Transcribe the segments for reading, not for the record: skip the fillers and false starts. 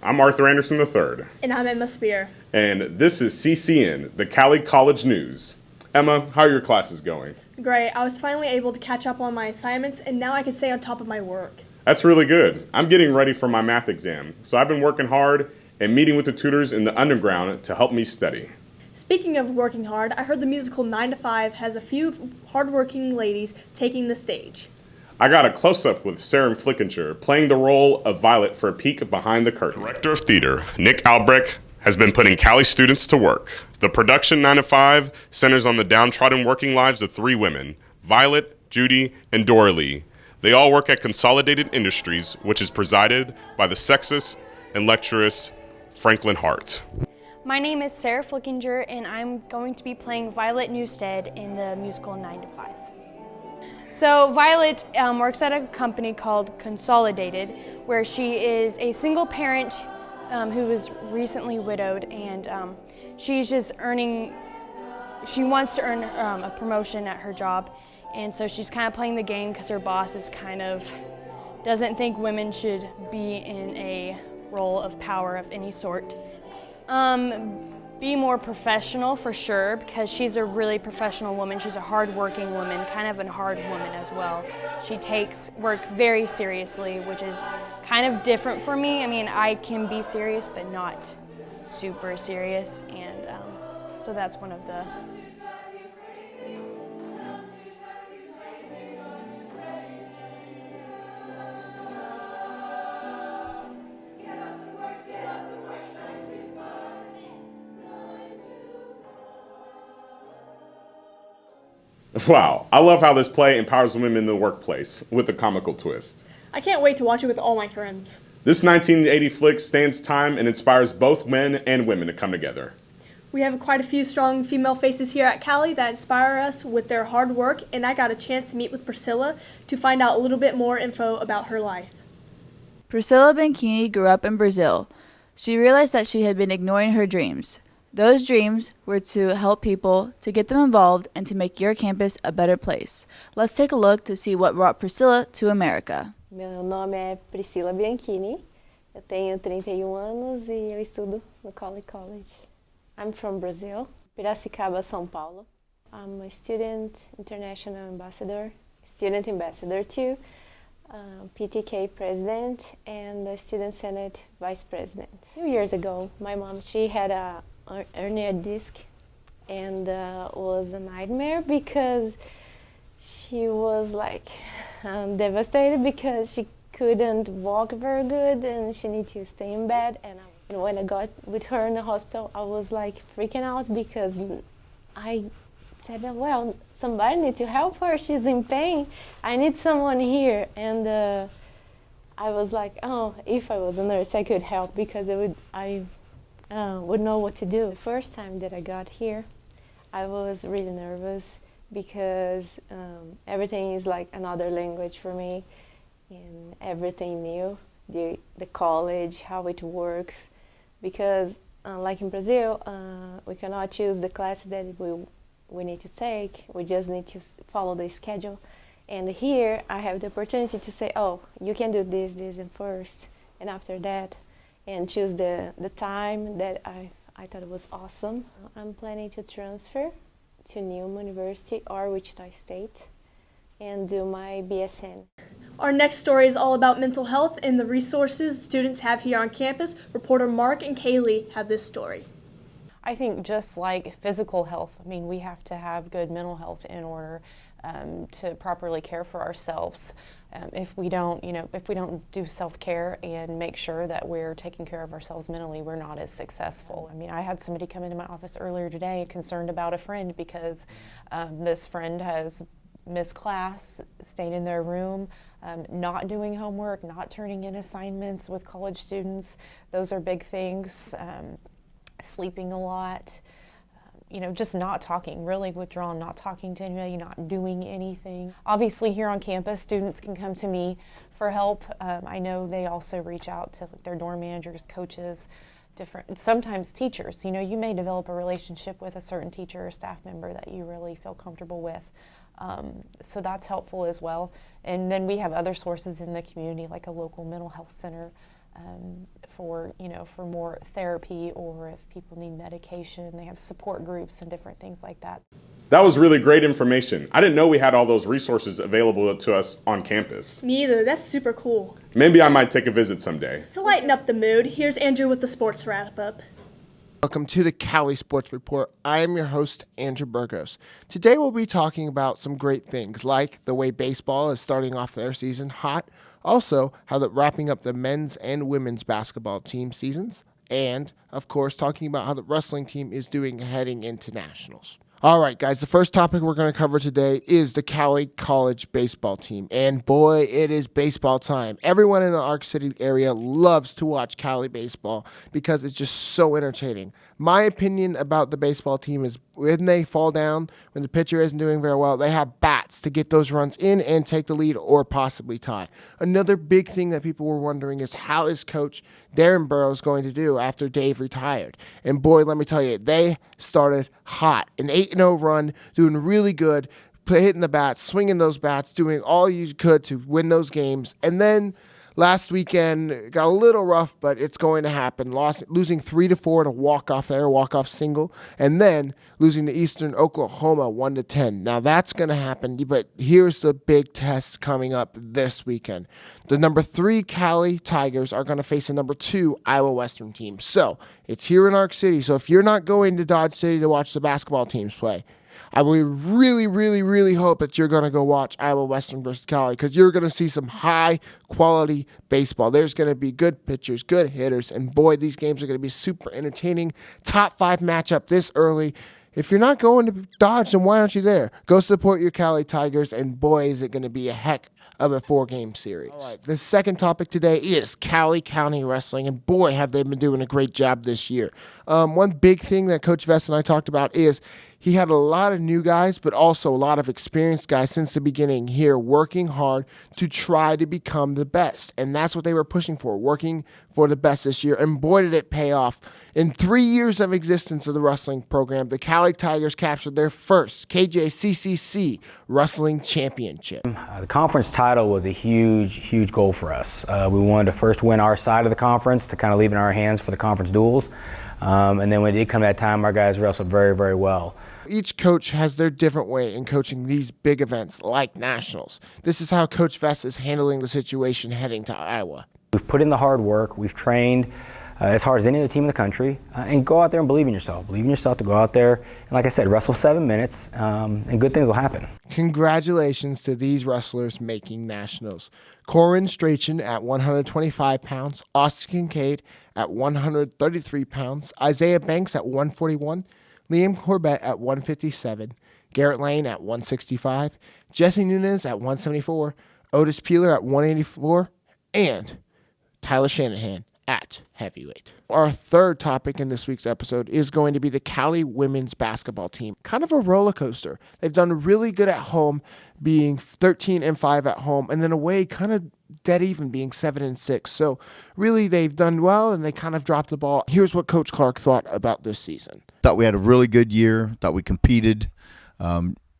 I'm Arthur Anderson III. And I'm Emma Spear. And this is CCN, the Cowley College News. Emma, how are your classes going? Great. I was finally able to catch up on my assignments, and now I can stay on top of my work. That's really good. I'm getting ready for my math exam, so I've been working hard and meeting with the tutors in the underground to help me study. Speaking of working hard, I heard the musical 9 to 5 has a few hardworking ladies taking the stage. I got a close-up with Sarah Flickinger playing the role of Violet for a peek behind the curtain. Director of Theater, Nick Albrecht, has been putting Cowley students to work. The production 9 to 5 centers on the downtrodden working lives of three women, Violet, Judy, and Doralee. They all work at Consolidated Industries, which is presided by the sexist and lecturous Franklin Hart. My name is Sarah Flickinger, and I'm going to be playing Violet Newstead in the musical 9 to 5. So Violet works at a company called Consolidated, where she is a single parent who was recently widowed, and she wants to earn a promotion at her job, and so she's kind of playing the game because her boss is doesn't think women should be in a role of power of any sort. Be more professional for sure, because she's a really professional woman. She's a hard-working woman, kind of a hard woman as well. She takes work very seriously, which is kind of different for me. I mean, I can be serious, but not super serious, and so that's one of the Wow, I love how this play empowers women in the workplace with a comical twist. I can't wait to watch it with all my friends. This 1980 flick stands time and inspires both men and women to come together. We have quite a few strong female faces here at Cowley that inspire us with their hard work, and I got a chance to meet with Priscilla to find out a little bit more info about her life. Priscilla Bianchini grew up in Brazil. She realized that she had been ignoring her dreams. Those dreams were to help people, to get them involved, and to make your campus a better place. Let's take a look to see what brought Priscilla to America. Meu nome é Priscilla Bianchini. Eu tenho 31 anos e eu estudo no Cowley College. I'm from Brazil, Piracicaba, São Paulo. I'm a student, international ambassador, student ambassador too, PTK president, and the student senate vice president. 2 years ago, my mom, she had a hernia disc, and was a nightmare because she was devastated because she couldn't walk very good and she needed to stay in bed. And when I got with her in the hospital, I was freaking out because I said, well, somebody needs to help her. She's in pain. I need someone here. And I was like, oh, if I was a nurse, I could help because I would know what to do. The first time that I got here, I was really nervous because everything is like another language for me, and everything new, the college, how it works, because like in Brazil, we cannot choose the class that we need to take. We just need to follow the schedule. And here, I have the opportunity to say, oh, you can do this and first, and after that, and choose the time that I thought it was awesome. I'm planning to transfer to Newman University or Wichita State and do my BSN. Our next story is all about mental health and the resources students have here on campus. Reporter Mark and Kaylee have this story. I think just like physical health, I mean, we have to have good mental health in order to properly care for ourselves. If we don't do self-care and make sure that we're taking care of ourselves mentally, we're not as successful. I mean, I had somebody come into my office earlier today concerned about a friend because this friend has missed class, staying in their room, not doing homework, not turning in assignments with college students. Those are big things. Sleeping a lot. Just not talking, really withdrawn, not talking to anybody, not doing anything. Obviously here on campus, students can come to me for help. I know they also reach out to their dorm managers, coaches, sometimes teachers. You may develop a relationship with a certain teacher or staff member that you really feel comfortable with. So that's helpful as well. And then we have other sources in the community, like a local mental health center for more therapy, or if people need medication, they have support groups and different things like that. That was really great information. I didn't know we had all those resources available to us on campus. Me either. That's super cool. Maybe I might take a visit someday. To lighten up the mood, here's Andrew with the sports wrap-up. Welcome to the Cowley Sports Report. I am your host, Andrew Burgos. Today we'll be talking about some great things, like the way baseball is starting off their season hot, also how they're wrapping up the men's and women's basketball team seasons, and, of course, talking about how the wrestling team is doing heading into nationals. All right, guys, the first topic we're going to cover today is the Cowley College baseball team. And boy, it is baseball time. Everyone in the Arc City area loves to watch Cowley baseball because it's just so entertaining. My opinion about the baseball team is when they fall down, when the pitcher isn't doing very well, they have bats to get those runs in and take the lead or possibly tie. Another big thing that people were wondering is how is Coach Darren Burrows going to do after Dave retired? And boy, let me tell you, they started hot. An 8-0 run, doing really good, hitting the bats, swinging those bats, doing all you could to win those games. And then last weekend got a little rough, but it's going to happen. Losing 3-4 in a walk-off single, and then losing to Eastern Oklahoma 1-10. Now that's going to happen, but here's the big test coming up this weekend. The number 3 Cowley Tigers are going to face the number 2 Iowa Western team. So it's here in Arc City. So if you're not going to Dodge City to watch the basketball teams play, I would really, really, really hope that you're going to go watch Iowa Western versus Cowley, because you're going to see some high-quality baseball. There's going to be good pitchers, good hitters, and boy, these games are going to be super entertaining. Top 5 matchup this early. If you're not going to Dodge, then why aren't you there? Go support your Cowley Tigers, and boy, is it going to be a heck of a 4-game series. All right, the second topic today is Cowley County Wrestling, and boy, have they been doing a great job this year. One big thing that Coach Vest and I talked about is he had a lot of new guys, but also a lot of experienced guys since the beginning here working hard to try to become the best. And that's what they were pushing for, working for the best this year. And boy, did it pay off. In 3 years of existence of the wrestling program, the Cowley Tigers captured their first KJCCC Wrestling Championship. The conference title was a huge goal for us. We wanted to first win our side of the conference to kind of leave it in our hands for the conference duels. And then when it did come that time, our guys wrestled very, very well. Each coach has their different way in coaching these big events like nationals. This is how Coach Vest is handling the situation heading to Iowa. We've put in the hard work. We've trained as hard as any other team in the country. And go out there and believe in yourself. Believe in yourself to go out there and, like I said, wrestle 7 minutes, and good things will happen. Congratulations to these wrestlers making nationals. Corin Strachan at 125 pounds, Austin Kincaid at 133 pounds, Isaiah Banks at 141, Liam Corbett at 157, Garrett Lane at 165, Jesse Nunez at 174, Otis Peeler at 184, and Tyler Shanahan at heavyweight. Our third topic in this week's episode is going to be the Cowley women's basketball team. Kind of a roller coaster. They've done really good at home, being 13-5 at home, and then away kind of dead even, being 7-6. So really they've done well, and they kind of dropped the ball. Here's what Coach Clark thought about this season. Thought we had a really good year. Thought we competed.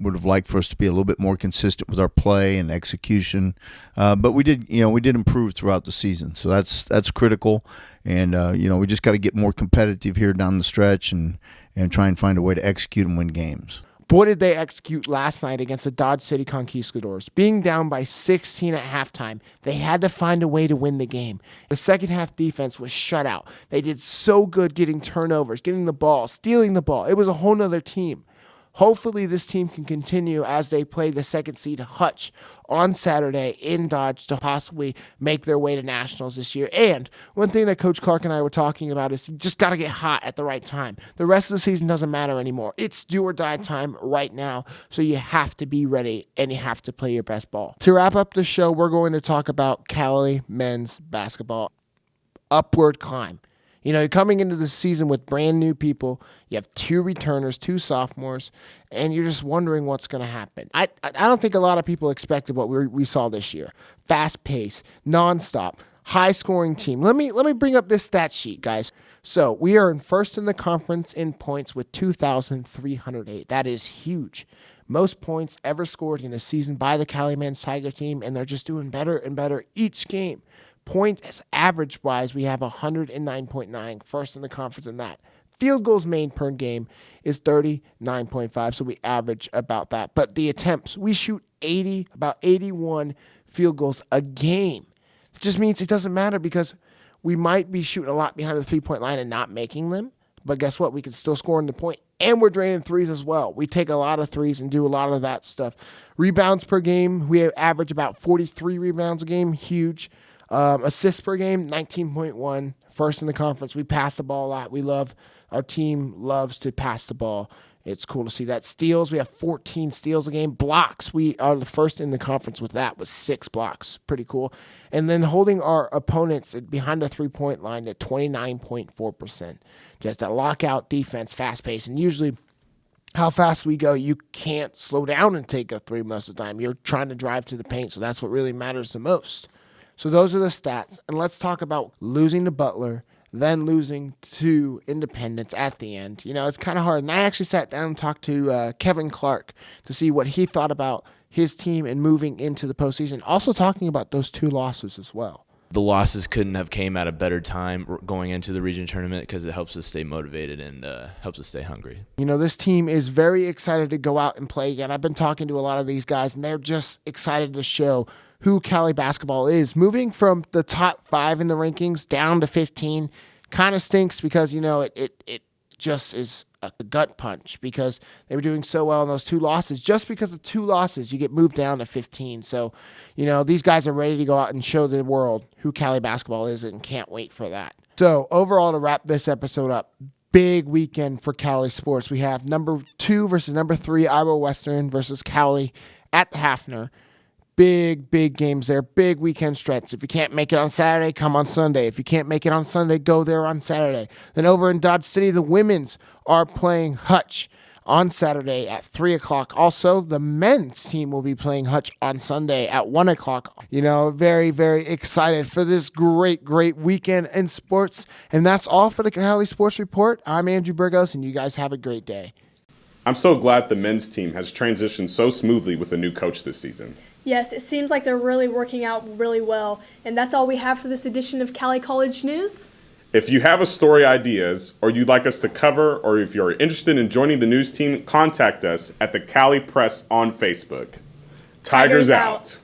Would have liked for us to be a little bit more consistent with our play and execution, but we did improve throughout the season. So that's critical, and we just got to get more competitive here down the stretch and try and find a way to execute and win games. Boy, did they execute last night against the Dodge City Conquistadors. Being down by 16 at halftime, they had to find a way to win the game. The second half defense was shut out. They did so good getting turnovers, getting the ball, stealing the ball. It was a whole nother team. Hopefully this team can continue as they play the second seed Hutch on Saturday in Dodge to possibly make their way to nationals this year. And one thing that Coach Clark and I were talking about is you just got to get hot at the right time. The rest of the season doesn't matter anymore. It's do or die time right now. So you have to be ready and you have to play your best ball. To wrap up the show, we're going to talk about Cowley men's basketball. Upward climb. You know, you're coming into the season with brand new people. You have 2 returners, 2 sophomores, and you're just wondering what's going to happen. I don't think a lot of people expected what we saw this year. Fast pace, nonstop, high scoring team. Let me bring up this stat sheet, guys. So we are in first in the conference in points with 2,308. That is huge. Most points ever scored in a season by the Cowley men's Tiger team, and they're just doing better and better each game. Point average-wise, we have 109.9, first in the conference in that. Field goals made per game is 39.5, so we average about that. But the attempts, we shoot about 81 field goals a game. It just means it doesn't matter because we might be shooting a lot behind the three-point line and not making them. But guess what? We can still score in the point, and we're draining threes as well. We take a lot of threes and do a lot of that stuff. Rebounds per game, we average about 43 rebounds a game, huge. Assists per game, 19.1, first in the conference. We pass the ball a lot. Our team loves to pass the ball. It's cool to see that. Steals, we have 14 steals a game. Blocks, we are the first in the conference with that, with 6 blocks. Pretty cool. And then holding our opponents behind the three-point line at 29.4%. Just a lockout defense, fast-paced. And usually how fast we go, you can't slow down and take a three most of the time. You're trying to drive to the paint, so that's what really matters the most. So those are the stats. And let's talk about losing to Butler, then losing to Independence at the end. You know, it's kind of hard. And I actually sat down and talked to Kevin Clark to see what he thought about his team and moving into the postseason. Also talking about those 2 losses as well. The losses couldn't have came at a better time going into the region tournament because it helps us stay motivated and helps us stay hungry. You know, this team is very excited to go out and play again. I've been talking to a lot of these guys, and they're just excited to show who Cowley basketball is. Moving from the top 5 in the rankings down to 15 kind of stinks because, you know, it just is a gut punch because they were doing so well in those 2 losses. Just because of 2 losses, you get moved down to 15. So, you know, these guys are ready to go out and show the world who Cowley basketball is and can't wait for that. So, overall, to wrap this episode up, big weekend for Cowley sports. We have number 2 versus number 3, Iowa Western versus Cowley at the Hafner. Big games there. Big weekend stretch. If you can't make it on Saturday, come on Sunday. If you can't make it on Sunday, go there on Saturday. Then over in Dodge City, the women's are playing Hutch on Saturday at 3 o'clock. Also, the men's team will be playing Hutch on Sunday at 1 o'clock. You know, very excited for this great weekend in sports. And that's all for the Cowley Sports Report. I'm Andrew Burgos, and you guys have a great day. I'm so glad the men's team has transitioned so smoothly with a new coach this season. Yes, it seems like they're really working out really well. And that's all we have for this edition of Cowley College News. If you have a story ideas or you'd like us to cover, or if you're interested in joining the news team, contact us at the Cowley Press on Facebook. Tigers out.